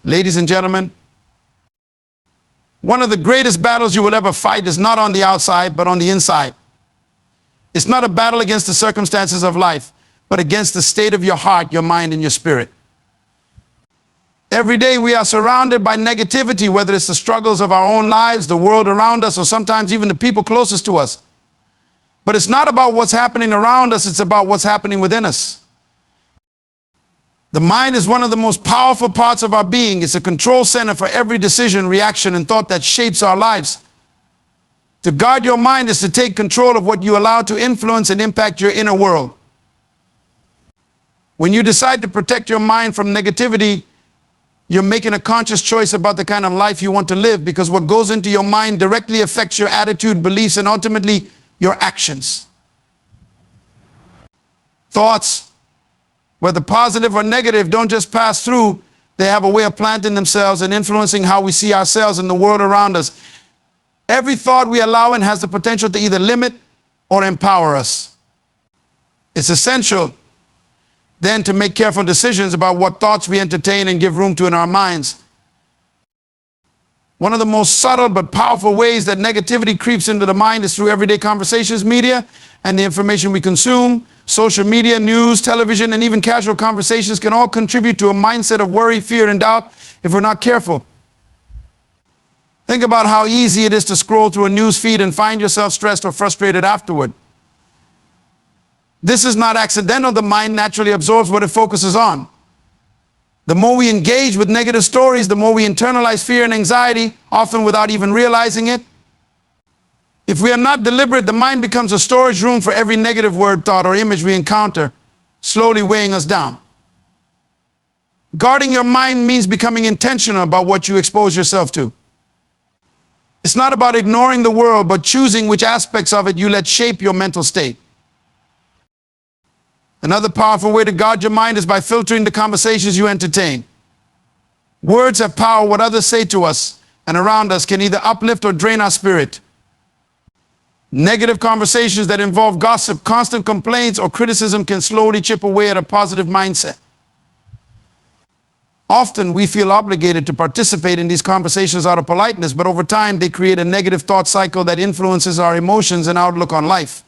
Ladies and gentlemen, one of the greatest battles you will ever fight is not on the outside, but on the inside. It's not a battle against the circumstances of life, but against the state of your heart, your mind, and your spirit. Every day we are surrounded by negativity, whether it's the struggles of our own lives, the world around us, or sometimes even the people closest to us. But it's not about what's happening around us, it's about what's happening within us. The mind is one of the most powerful parts of our being. It's a control center for every decision, reaction, and thought that shapes our lives. To guard your mind is to take control of what you allow to influence and impact your inner world. When you decide to protect your mind from negativity, you're making a conscious choice about the kind of life you want to live, because what goes into your mind directly affects your attitude, beliefs, and ultimately your actions. Thoughts, whether positive or negative, don't just pass through. They have a way of planting themselves and influencing how we see ourselves and the world around us. Every thought we allow in has the potential to either limit or empower us. It's essential then to make careful decisions about what thoughts we entertain and give room to in our minds. One of the most subtle but powerful ways that negativity creeps into the mind is through everyday conversations, media, and the information we consume. Social media, news, television, and even casual conversations can all contribute to a mindset of worry, fear, and doubt if we're not careful. Think about how easy it is to scroll through a news feed and find yourself stressed or frustrated afterward. This is not accidental. The mind naturally absorbs what it focuses on. The more we engage with negative stories, the more we internalize fear and anxiety, often without even realizing it. If we are not deliberate, the mind becomes a storage room for every negative word, thought, or image we encounter, slowly weighing us down. Guarding your mind means becoming intentional about what you expose yourself to. It's not about ignoring the world, but choosing which aspects of it you let shape your mental state. Another powerful way to guard your mind is by filtering the conversations you entertain. Words have power. What others say to us and around us can either uplift or drain our spirit. Negative conversations that involve gossip, constant complaints, or criticism can slowly chip away at a positive mindset. Often we feel obligated to participate in these conversations out of politeness, but over time they create a negative thought cycle that influences our emotions and outlook on life.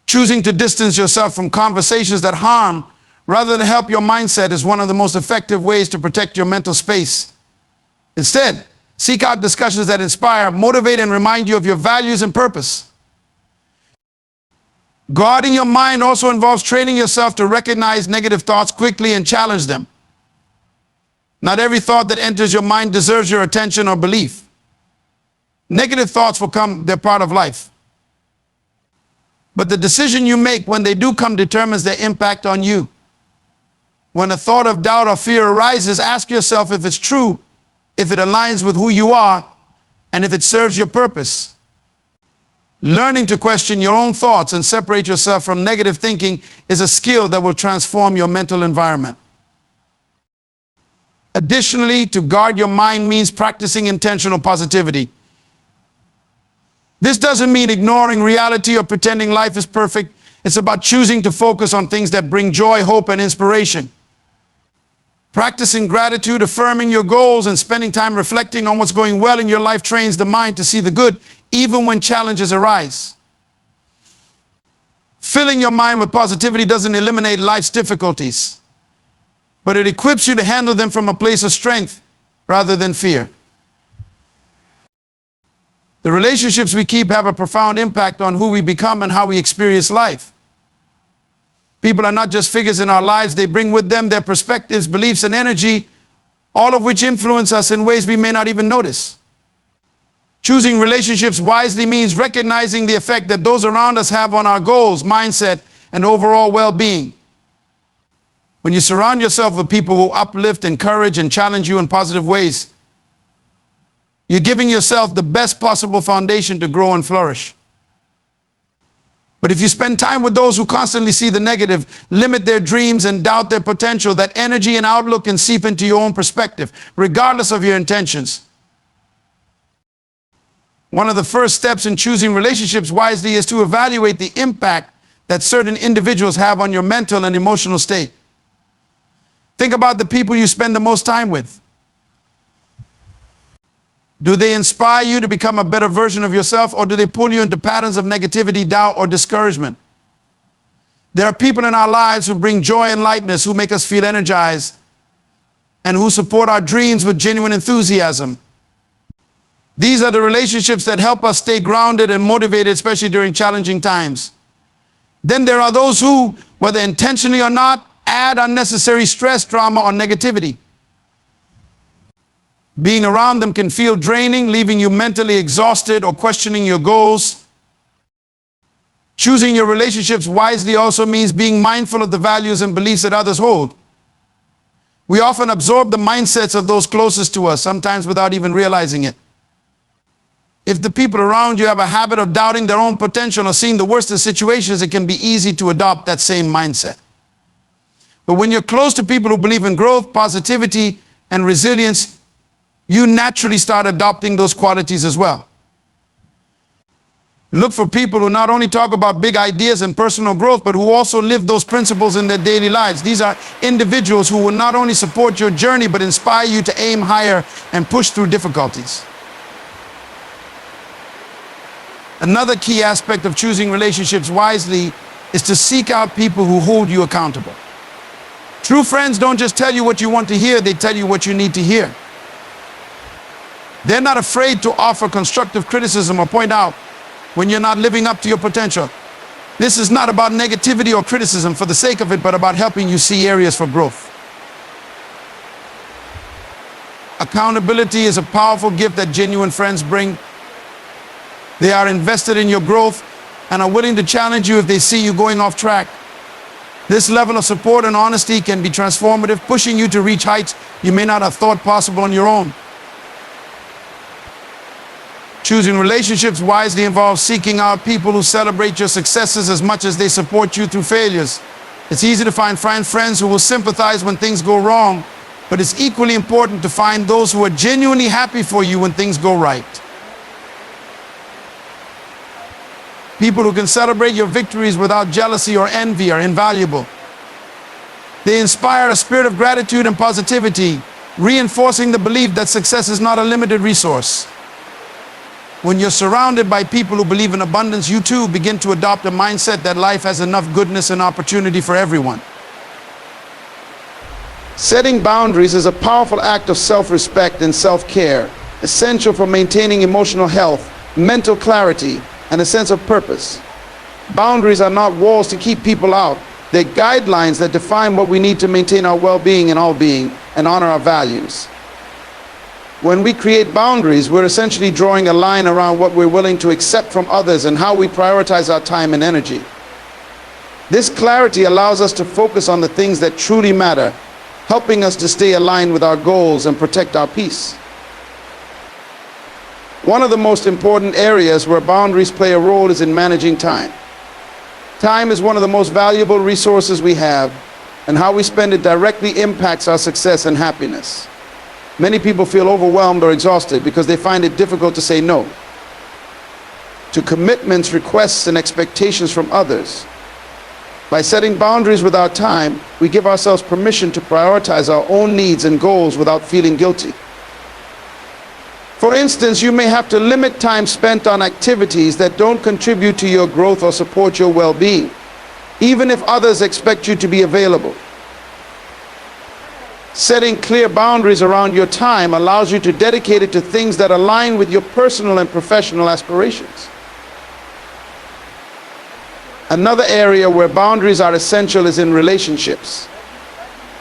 Choosing to distance yourself from conversations that harm rather than help your mindset is one of the most effective ways to protect your mental space. Instead, seek out discussions that inspire, motivate, and remind you of your values and purpose. Guarding your mind also involves training yourself to recognize negative thoughts quickly and challenge them. Not every thought that enters your mind deserves your attention or belief. Negative thoughts will come, they're part of life. But the decision you make when they do come determines their impact on you. When a thought of doubt or fear arises, ask yourself if it's true, if it aligns with who you are, and if it serves your purpose. Learning to question your own thoughts and separate yourself from negative thinking is a skill that will transform your mental environment. Additionally, to guard your mind means practicing intentional positivity. This doesn't mean ignoring reality or pretending life is perfect. It's about choosing to focus on things that bring joy, hope, and inspiration. Practicing gratitude, affirming your goals, and spending time reflecting on what's going well in your life trains the mind to see the good, even when challenges arise. Filling your mind with positivity doesn't eliminate life's difficulties, but it equips you to handle them from a place of strength rather than fear. The relationships we keep have a profound impact on who we become and how we experience life. People are not just figures in our lives. They bring with them their perspectives, beliefs, and energy, all of which influence us in ways we may not even notice. Choosing relationships wisely means recognizing the effect that those around us have on our goals, mindset, and overall well-being. When you surround yourself with people who uplift, encourage, and challenge you in positive ways, you're giving yourself the best possible foundation to grow and flourish. But if you spend time with those who constantly see the negative, limit their dreams, and doubt their potential, that energy and outlook can seep into your own perspective, regardless of your intentions. One of the first steps in choosing relationships wisely is to evaluate the impact that certain individuals have on your mental and emotional state. Think about the people you spend the most time with. Do they inspire you to become a better version of yourself, or do they pull you into patterns of negativity, doubt, or discouragement? There are people in our lives who bring joy and lightness, who make us feel energized, and who support our dreams with genuine enthusiasm. These are the relationships that help us stay grounded and motivated, especially during challenging times. Then there are those who, whether intentionally or not, add unnecessary stress, drama, or negativity. Being around them can feel draining, leaving you mentally exhausted or questioning your goals. Choosing your relationships wisely also means being mindful of the values and beliefs that others hold. We often absorb the mindsets of those closest to us, sometimes without even realizing it. If the people around you have a habit of doubting their own potential or seeing the worst of situations, it can be easy to adopt that same mindset. But when you're close to people who believe in growth, positivity, and resilience, you naturally start adopting those qualities as well. Look for people who not only talk about big ideas and personal growth, but who also live those principles in their daily lives. These are individuals who will not only support your journey, but inspire you to aim higher and push through difficulties. Another key aspect of choosing relationships wisely is to seek out people who hold you accountable. True friends don't just tell you what you want to hear, they tell you what you need to hear. They're not afraid to offer constructive criticism or point out when you're not living up to your potential. This is not about negativity or criticism for the sake of it, but about helping you see areas for growth. Accountability is a powerful gift that genuine friends bring. They are invested in your growth and are willing to challenge you if they see you going off track. This level of support and honesty can be transformative, pushing you to reach heights you may not have thought possible on your own. Choosing relationships wisely involves seeking out people who celebrate your successes as much as they support you through failures. It's easy to find friends who will sympathize when things go wrong, but it's equally important to find those who are genuinely happy for you when things go right. People who can celebrate your victories without jealousy or envy are invaluable. They inspire a spirit of gratitude and positivity, reinforcing the belief that success is not a limited resource. When you're surrounded by people who believe in abundance, you too begin to adopt a mindset that life has enough goodness and opportunity for everyone. Setting boundaries is a powerful act of self-respect and self-care, essential for maintaining emotional health, mental clarity, and a sense of purpose. Boundaries are not walls to keep people out. They're guidelines that define what we need to maintain our well-being and all-being and honor our values. When we create boundaries, we're essentially drawing a line around what we're willing to accept from others and how we prioritize our time and energy. This clarity allows us to focus on the things that truly matter, helping us to stay aligned with our goals and protect our peace. One of the most important areas where boundaries play a role is in managing time. Time is one of the most valuable resources we have, and how we spend it directly impacts our success and happiness. Many people feel overwhelmed or exhausted because they find it difficult to say no to commitments, requests, and expectations from others. By setting boundaries with our time, we give ourselves permission to prioritize our own needs and goals without feeling guilty. For instance, you may have to limit time spent on activities that don't contribute to your growth or support your well-being, even if others expect you to be available. Setting clear boundaries around your time allows you to dedicate it to things that align with your personal and professional aspirations. Another area where boundaries are essential is in relationships.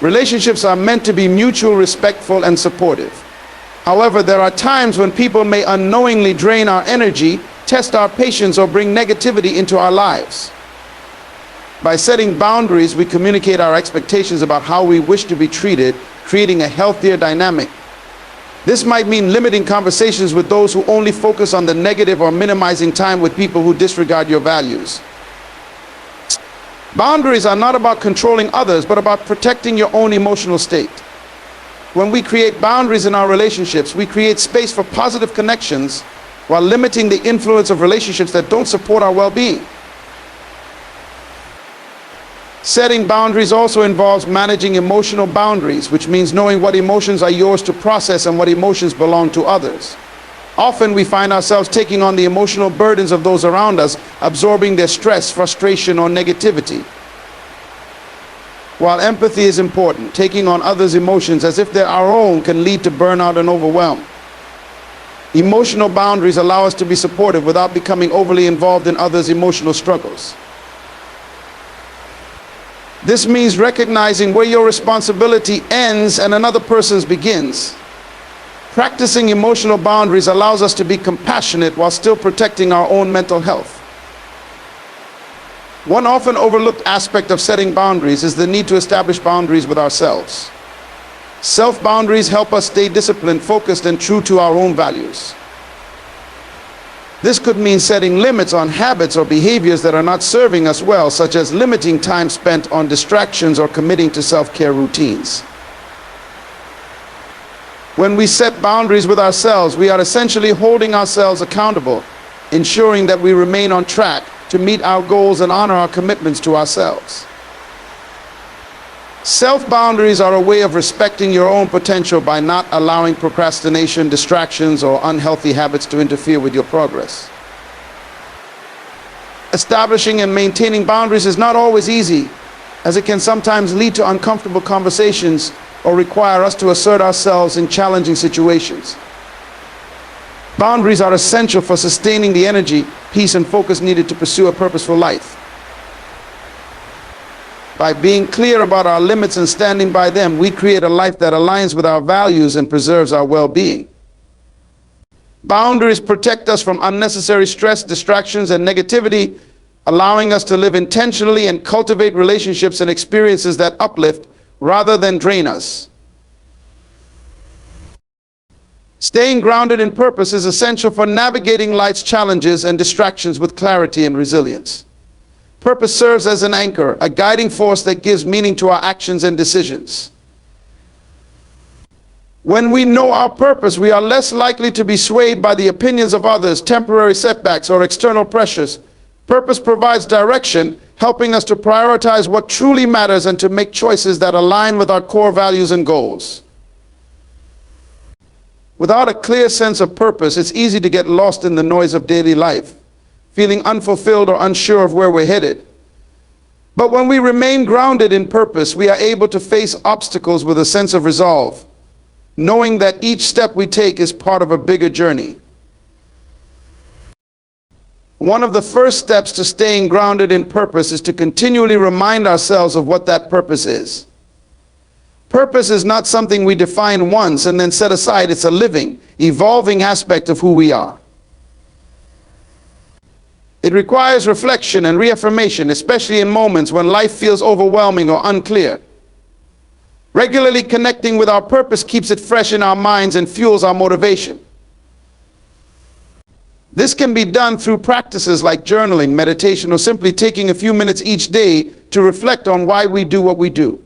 Relationships are meant to be mutual, respectful, and supportive. However, there are times when people may unknowingly drain our energy, test our patience, or bring negativity into our lives. By setting boundaries, we communicate our expectations about how we wish to be treated, creating a healthier dynamic. This might mean limiting conversations with those who only focus on the negative or minimizing time with people who disregard your values. Boundaries are not about controlling others, but about protecting your own emotional state. When we create boundaries in our relationships, we create space for positive connections while limiting the influence of relationships that don't support our well-being. Setting boundaries also involves managing emotional boundaries, which means knowing what emotions are yours to process and what emotions belong to others. Often we find ourselves taking on the emotional burdens of those around us, absorbing their stress, frustration, or negativity. While empathy is important, taking on others' emotions as if they're our own can lead to burnout and overwhelm. Emotional boundaries allow us to be supportive without becoming overly involved in others' emotional struggles. This means recognizing where your responsibility ends and another person's begins. Practicing emotional boundaries allows us to be compassionate while still protecting our own mental health. One often overlooked aspect of setting boundaries is the need to establish boundaries with ourselves. Self-boundaries help us stay disciplined, focused, and true to our own values. This could mean setting limits on habits or behaviors that are not serving us well, such as limiting time spent on distractions or committing to self-care routines. When we set boundaries with ourselves, we are essentially holding ourselves accountable, ensuring that we remain on track to meet our goals and honor our commitments to ourselves. Self-boundaries are a way of respecting your own potential by not allowing procrastination, distractions, or unhealthy habits to interfere with your progress. Establishing and maintaining boundaries is not always easy, as it can sometimes lead to uncomfortable conversations or require us to assert ourselves in challenging situations. Boundaries are essential for sustaining the energy, peace, and focus needed to pursue a purposeful life. By being clear about our limits and standing by them, we create a life that aligns with our values and preserves our well-being. Boundaries protect us from unnecessary stress, distractions, and negativity, allowing us to live intentionally and cultivate relationships and experiences that uplift rather than drain us. Staying grounded in purpose is essential for navigating life's challenges and distractions with clarity and resilience. Purpose serves as an anchor, a guiding force that gives meaning to our actions and decisions. When we know our purpose, we are less likely to be swayed by the opinions of others, temporary setbacks, or external pressures. Purpose provides direction, helping us to prioritize what truly matters and to make choices that align with our core values and goals. Without a clear sense of purpose, it's easy to get lost in the noise of daily life, feeling unfulfilled or unsure of where we're headed. But when we remain grounded in purpose, we are able to face obstacles with a sense of resolve, knowing that each step we take is part of a bigger journey. One of the first steps to staying grounded in purpose is to continually remind ourselves of what that purpose is. Purpose is not something we define once and then set aside. It's a living, evolving aspect of who we are. It requires reflection and reaffirmation, especially in moments when life feels overwhelming or unclear. Regularly connecting with our purpose keeps it fresh in our minds and fuels our motivation. This can be done through practices like journaling, meditation, or simply taking a few minutes each day to reflect on why we do what we do.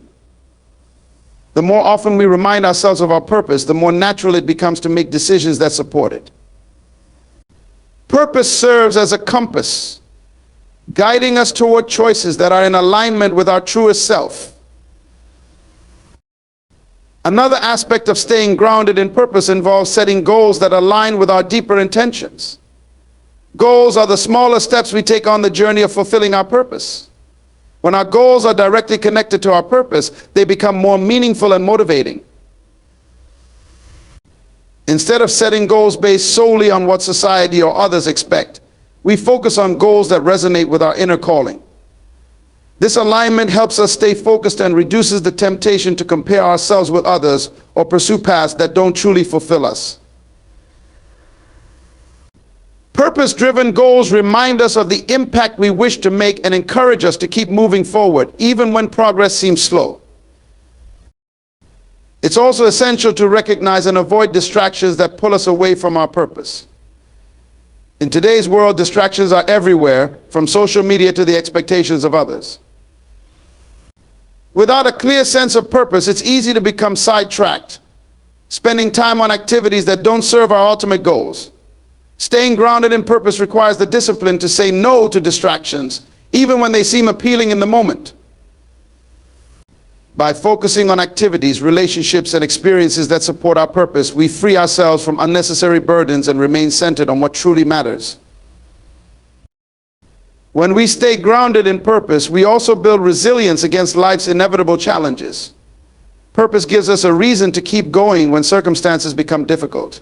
The more often we remind ourselves of our purpose, the more natural it becomes to make decisions that support it. Purpose serves as a compass, guiding us toward choices that are in alignment with our truest self. Another aspect of staying grounded in purpose involves setting goals that align with our deeper intentions. Goals are the smaller steps we take on the journey of fulfilling our purpose. When our goals are directly connected to our purpose, they become more meaningful and motivating. Instead of setting goals based solely on what society or others expect, we focus on goals that resonate with our inner calling. This alignment helps us stay focused and reduces the temptation to compare ourselves with others or pursue paths that don't truly fulfill us. Purpose-driven goals remind us of the impact we wish to make and encourage us to keep moving forward, even when progress seems slow. It's also essential to recognize and avoid distractions that pull us away from our purpose. In today's world, distractions are everywhere, from social media to the expectations of others. Without a clear sense of purpose, it's easy to become sidetracked, spending time on activities that don't serve our ultimate goals. Staying grounded in purpose requires the discipline to say no to distractions, even when they seem appealing in the moment. By focusing on activities, relationships, and experiences that support our purpose, we free ourselves from unnecessary burdens and remain centered on what truly matters. When we stay grounded in purpose, we also build resilience against life's inevitable challenges. Purpose gives us a reason to keep going when circumstances become difficult.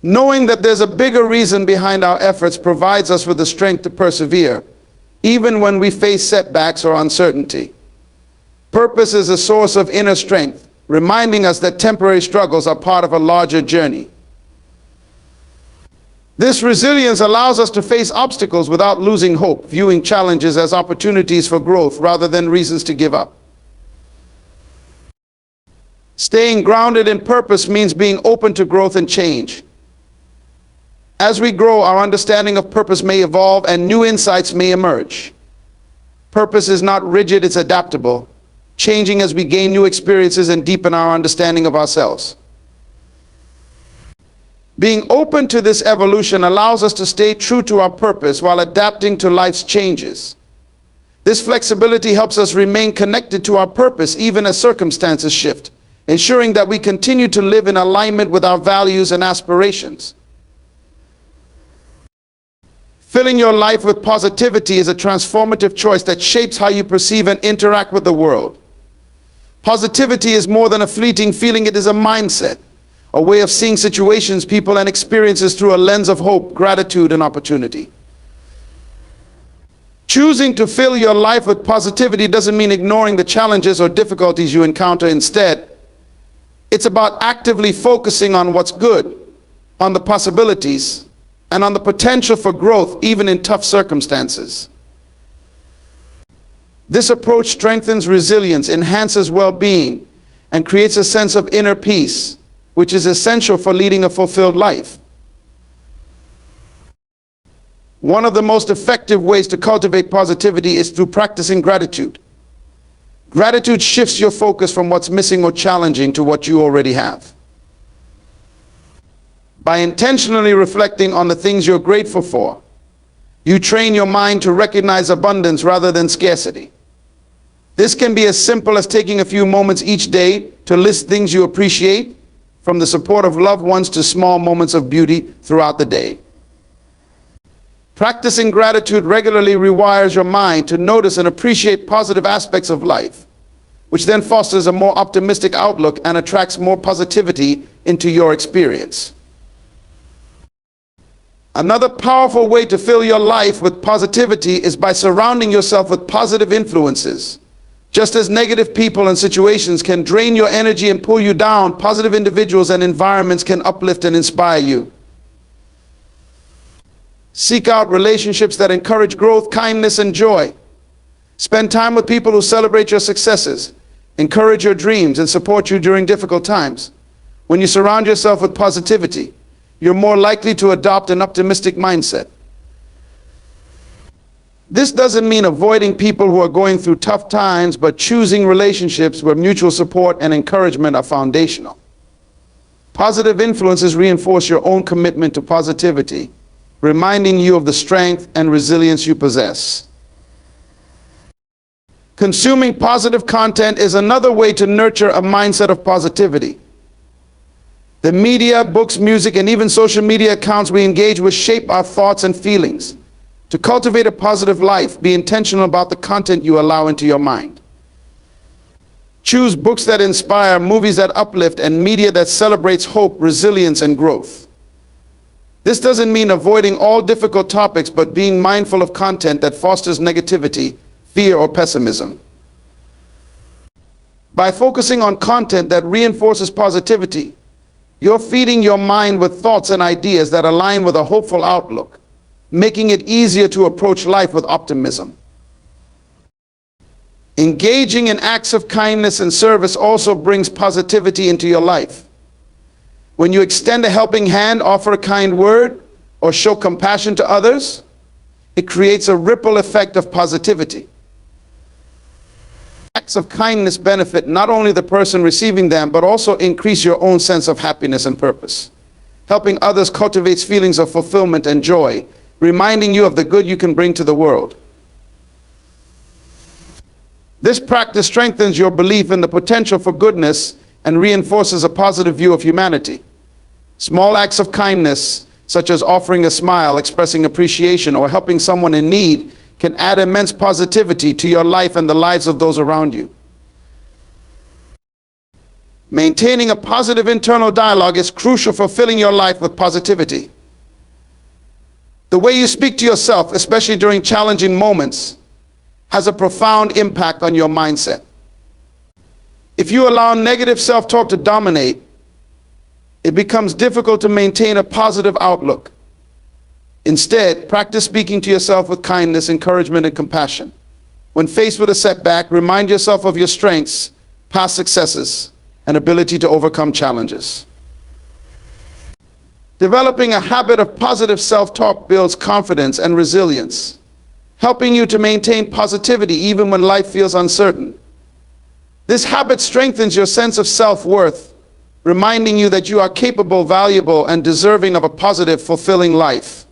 Knowing that there's a bigger reason behind our efforts provides us with the strength to persevere, even when we face setbacks or uncertainty. Purpose is a source of inner strength, reminding us that temporary struggles are part of a larger journey. This resilience allows us to face obstacles without losing hope, viewing challenges as opportunities for growth rather than reasons to give up. Staying grounded in purpose means being open to growth and change. As we grow, our understanding of purpose may evolve and new insights may emerge. Purpose is not rigid, it's adaptable, changing as we gain new experiences and deepen our understanding of ourselves. Being open to this evolution allows us to stay true to our purpose while adapting to life's changes. This flexibility helps us remain connected to our purpose even as circumstances shift, ensuring that we continue to live in alignment with our values and aspirations. Filling your life with positivity is a transformative choice that shapes how you perceive and interact with the world. Positivity is more than a fleeting feeling, it is a mindset, a way of seeing situations, people, and experiences through a lens of hope, gratitude, and opportunity. Choosing to fill your life with positivity doesn't mean ignoring the challenges or difficulties you encounter. Instead, it's about actively focusing on what's good, on the possibilities, and on the potential for growth even in tough circumstances. This approach strengthens resilience, enhances well-being, and creates a sense of inner peace, which is essential for leading a fulfilled life. One of the most effective ways to cultivate positivity is through practicing gratitude. Gratitude shifts your focus from what's missing or challenging to what you already have. By intentionally reflecting on the things you're grateful for, you train your mind to recognize abundance rather than scarcity. This can be as simple as taking a few moments each day to list things you appreciate, from the support of loved ones to small moments of beauty throughout the day. Practicing gratitude regularly rewires your mind to notice and appreciate positive aspects of life, which then fosters a more optimistic outlook and attracts more positivity into your experience. Another powerful way to fill your life with positivity is by surrounding yourself with positive influences. Just as negative people and situations can drain your energy and pull you down, positive individuals and environments can uplift and inspire you. Seek out relationships that encourage growth, kindness, and joy. Spend time with people who celebrate your successes, encourage your dreams, and support you during difficult times. When you surround yourself with positivity, you're more likely to adopt an optimistic mindset. This doesn't mean avoiding people who are going through tough times, but choosing relationships where mutual support and encouragement are foundational. Positive influences reinforce your own commitment to positivity, reminding you of the strength and resilience you possess. Consuming positive content is another way to nurture a mindset of positivity. The media, books, music, and even social media accounts we engage with shape our thoughts and feelings. To cultivate a positive life, be intentional about the content you allow into your mind. Choose books that inspire, movies that uplift, and media that celebrates hope, resilience, and growth. This doesn't mean avoiding all difficult topics, but being mindful of content that fosters negativity, fear, or pessimism. By focusing on content that reinforces positivity, you're feeding your mind with thoughts and ideas that align with a hopeful outlook, making it easier to approach life with optimism. Engaging in acts of kindness and service also brings positivity into your life. When you extend a helping hand, offer a kind word, or show compassion to others, it creates a ripple effect of positivity. Acts of kindness benefit not only the person receiving them, but also increase your own sense of happiness and purpose. Helping others cultivates feelings of fulfillment and joy, reminding you of the good you can bring to the world. This practice strengthens your belief in the potential for goodness and reinforces a positive view of humanity. Small acts of kindness, such as offering a smile, expressing appreciation, or helping someone in need, can add immense positivity to your life and the lives of those around you. Maintaining a positive internal dialogue is crucial for filling your life with positivity. The way you speak to yourself, especially during challenging moments, has a profound impact on your mindset. If you allow negative self-talk to dominate, it becomes difficult to maintain a positive outlook. Instead, practice speaking to yourself with kindness, encouragement, and compassion. When faced with a setback, remind yourself of your strengths, past successes, and ability to overcome challenges. Developing a habit of positive self-talk builds confidence and resilience, helping you to maintain positivity even when life feels uncertain. This habit strengthens your sense of self-worth, reminding you that you are capable, valuable, and deserving of a positive, fulfilling life.